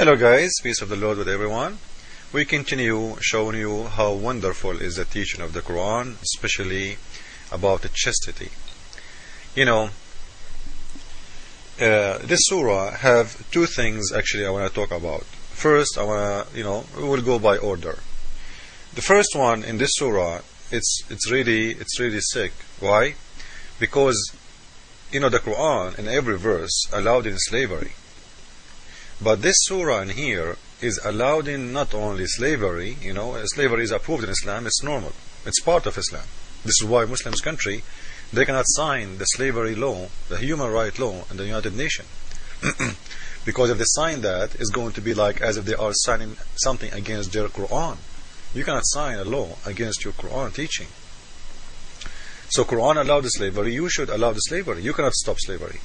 Hello guys, peace of the Lord with everyone. We continue showing you how wonderful is the teaching of the Quran, especially about the chastity. You know, this surah have two things actually I want to talk about. First, I want to, we will go by order. The first one in this surah, it's really sick. Why? Because the Quran in every verse allowed in slavery. But this surah in here is allowed in not only slavery, slavery is approved in Islam, it's normal. It's part of Islam. This is why Muslims country, they cannot sign the slavery law, the human right law in the United Nations. Because if they sign that, it's going to be like as if they are signing something against their Quran. You cannot sign a law against your Quran teaching. So Quran allowed the slavery, you should allow the slavery. You cannot stop slavery.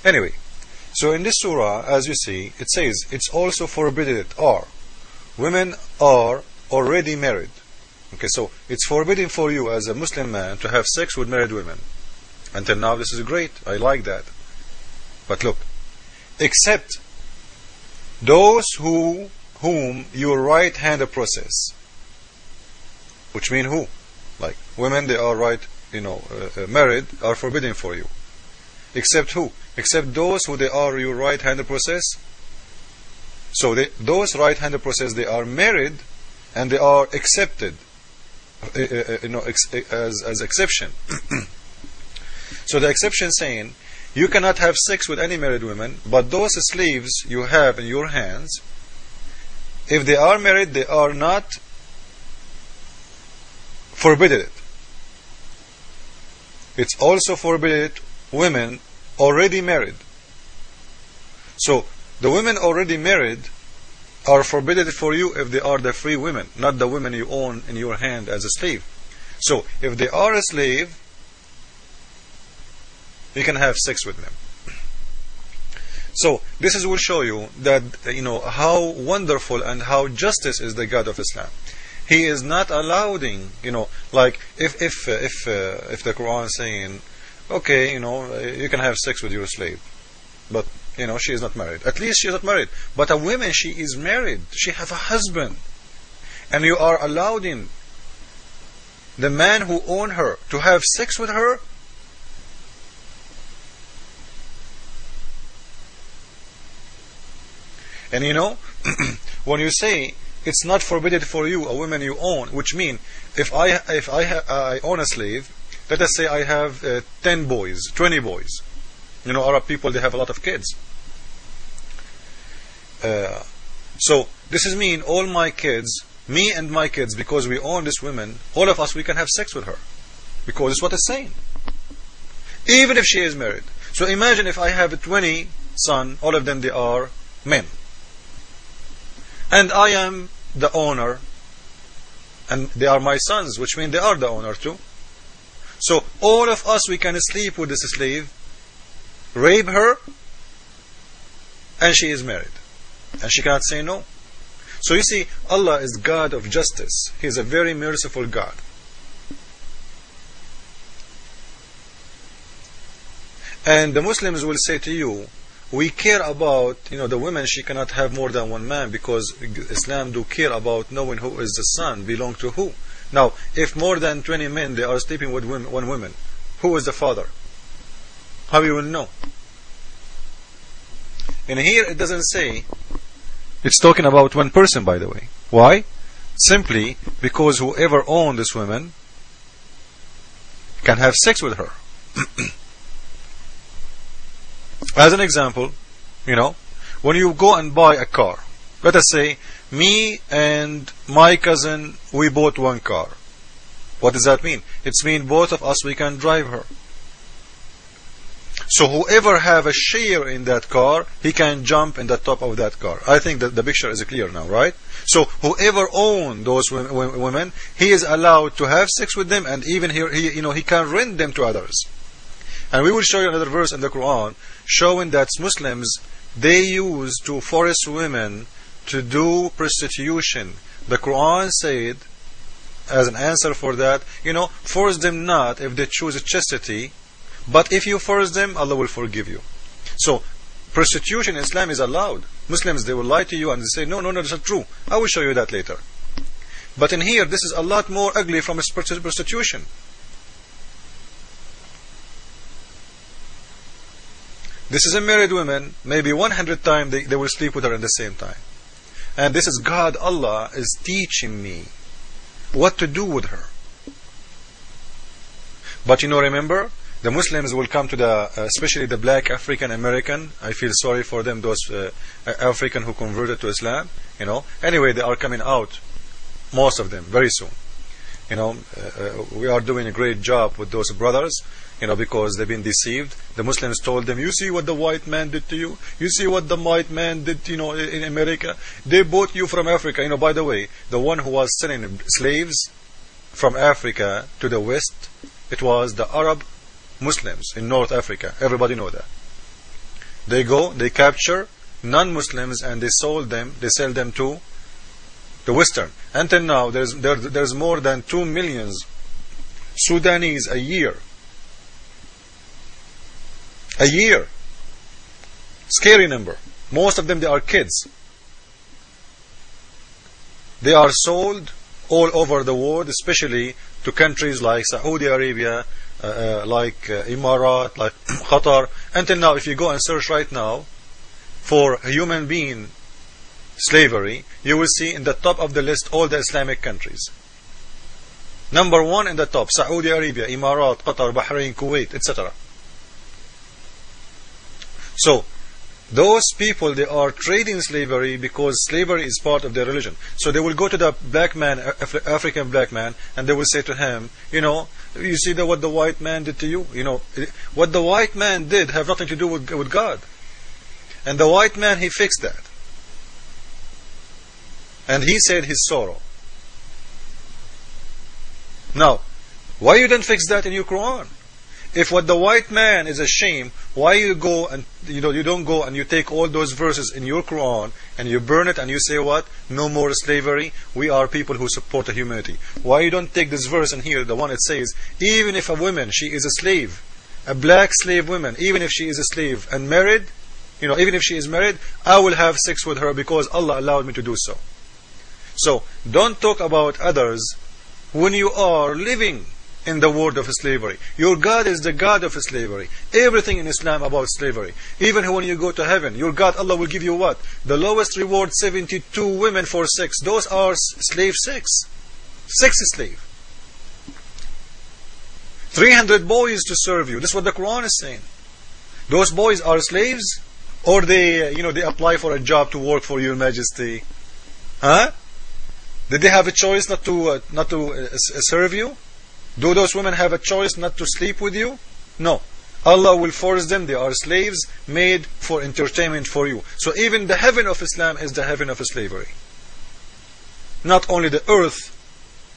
Anyway, so in this surah, as you see, it says, it's also forbidden women are already married. Okay, so it's forbidden for you as a Muslim man to have sex with married women. Until now, this is great. I like that. But look, except those whom your right hand process. Which mean who? Like women, they are married, are forbidden for you. Except who? Except those who they are your right hand process. So those right hand process, they are married and they are accepted as exception. So the exception saying you cannot have sex with any married women, but those slaves you have in your hands, if they are married, they are not forbidden it. It's also forbidden women already married. So the women already married are forbidden for you if they are the free women, not the women you own in your hand as a slave. So if they are a slave, you can have sex with them. So this will show you that how wonderful and how justice is the God of Islam. He is not allowing, like if the Quran is saying, okay, you can have sex with your slave, but she is not married. At least she is not married. But a woman, she is married. She have a husband, and you are allowing the man who own her to have sex with her. And when you say it's not forbidden for you, a woman you own, which means if I own a slave, let us say I have 10 boys, 20 boys. Arab people, they have a lot of kids. So this is mean all my kids, me and my kids, because we own this woman, all of us, we can have sex with her. Because it's what it's saying. Even if she is married. So imagine if I have 20 sons, all of them, they are men. And I am the owner, and they are my sons, which means they are the owner too. So all of us, we can sleep with this slave, rape her, and she is married. And she cannot say no. So you see, Allah is God of justice. He is a very merciful God. And the Muslims will say to you, we care about, the women, she cannot have more than one man, because Islam do care about knowing who is the son, belong to who. Now, if more than 20 men, they are sleeping with one woman, who is the father? How you will know? And here it doesn't say, it's talking about one person, by the way. Why? Simply because whoever owns this woman can have sex with her. As an example, when you go and buy a car, let us say me and my cousin, we bought one car. What does that mean? It means both of us, we can drive her. So whoever have a share in that car, he can jump in the top of that car. I think that the picture is clear now, right? So whoever owns those women, he is allowed to have sex with them, and even he can rent them to others. And we will show you another verse in the Quran showing that Muslims, they use to force women to do prostitution. The Quran said, as an answer for that, force them not if they choose chastity, but if you force them, Allah will forgive you. So prostitution in Islam is allowed. Muslims, they will lie to you and they say, no, no, no, that's not true. I will show you that later. But in here, this is a lot more ugly from prostitution. This is a married woman, maybe 100 times they will sleep with her at the same time. And this is God, Allah, is teaching me what to do with her. But remember, the Muslims will come to the, especially the black African American. I feel sorry for them, those African who converted to Islam. Anyway, they are coming out, most of them, very soon. We are doing a great job with those brothers, because they've been deceived. The Muslims told them, you see what the white man did to you? You see what the white man did, in America? They bought you from Africa. By the way, the one who was selling slaves from Africa to the West, it was the Arab Muslims in North Africa. Everybody know that. They go, they capture non-Muslims and they sell them to the Western. Until now, there's more than 2 million Sudanese a year. A year. Scary number. Most of them, they are kids. They are sold all over the world, especially to countries like Saudi Arabia, like Emirat, like Qatar. Until now, if you go and search right now for human being slavery, you will see in the top of the list all the Islamic countries. Number 1 in the top, Saudi Arabia, Emirat, Qatar, Bahrain, Kuwait, etc. So, those people, they are trading slavery because slavery is part of their religion. So they will go to the black man, African black man, and they will say to him, you see what the white man did to you? What the white man did have nothing to do with God. And the white man, he fixed that. And he said his sorrow. Now, why you didn't fix that in your Quran? If what the white man is a shame, why you go and you don't go and you take all those verses in your Quran and you burn it and you say what? No more slavery. We are people who support the humanity. Why you don't take this verse in here, the one it says, even if a woman, she is a slave, a black slave woman, even if she is a slave and married, even if she is married, I will have sex with her because Allah allowed me to do so. So don't talk about others when you are living in the world of slavery. Your God is the God of slavery. Everything in Islam about slavery. Even when you go to heaven, your God, Allah, will give you what? The lowest reward, 72 women for sex. Those are slave sex. Sex slave. 300 boys to serve you. That's what the Quran is saying. Those boys are slaves, or they apply for a job to work for your Majesty. Huh? Did they have a choice not to serve you? Do those women have a choice not to sleep with you? No. Allah will force them. They are slaves made for entertainment for you. So even the heaven of Islam is the heaven of slavery. Not only the earth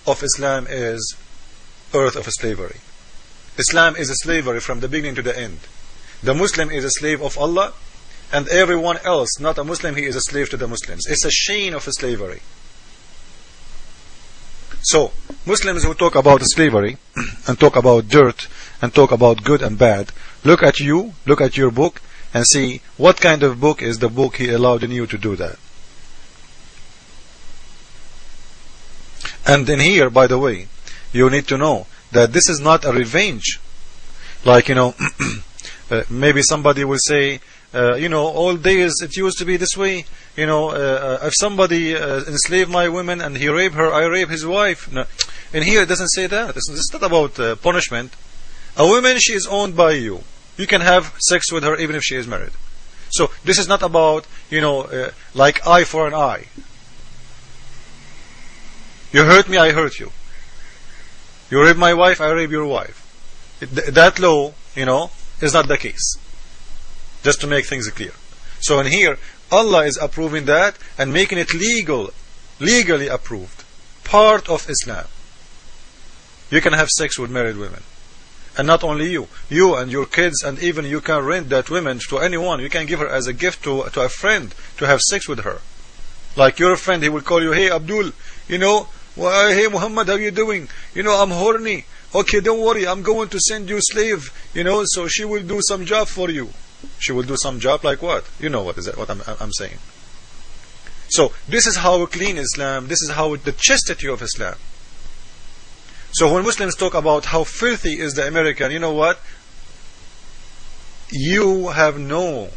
of Islam is earth of slavery. Islam is a slavery from the beginning to the end. The Muslim is a slave of Allah, and everyone else, not a Muslim, he is a slave to the Muslims. It's a chain of slavery. So, Muslims who talk about slavery and talk about dirt and talk about good and bad, look at your book and see what kind of book is the book he allowed in you to do that. And in here, by the way, you need to know that this is not a revenge. Like, maybe somebody will say, all days it used to be this way. If somebody enslaved my woman and he raped her, I rape his wife. No. In here it doesn't say that. It's not about punishment. A woman, she is owned by you. You can have sex with her even if she is married. So this is not about, like eye for an eye. You hurt me, I hurt you. You rape my wife, I rape your wife. That law, is not the case. Just to make things clear. So in here, Allah is approving that and making it legally approved. Part of Islam. You can have sex with married women. And not only you and your kids, and even you can rent that woman to anyone. You can give her as a gift to a friend to have sex with her. Like your friend, he will call you, hey Abdul, hey Muhammad, how you doing? I'm horny. Okay, don't worry, I'm going to send you a slave, so she will do some job for you. She will do some job like what? You know what is that? What I'm saying. So this is how clean Islam. This is how the chastity of Islam. So when Muslims talk about how filthy is the American, you know what? You have no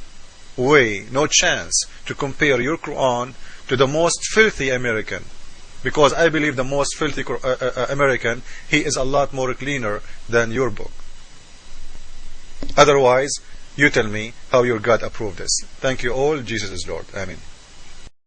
way, no chance to compare your Quran to the most filthy American, because I believe the most filthy American, he is a lot more cleaner than your book. Otherwise, you tell me how your God approved this. Thank you all. Jesus is Lord. Amen.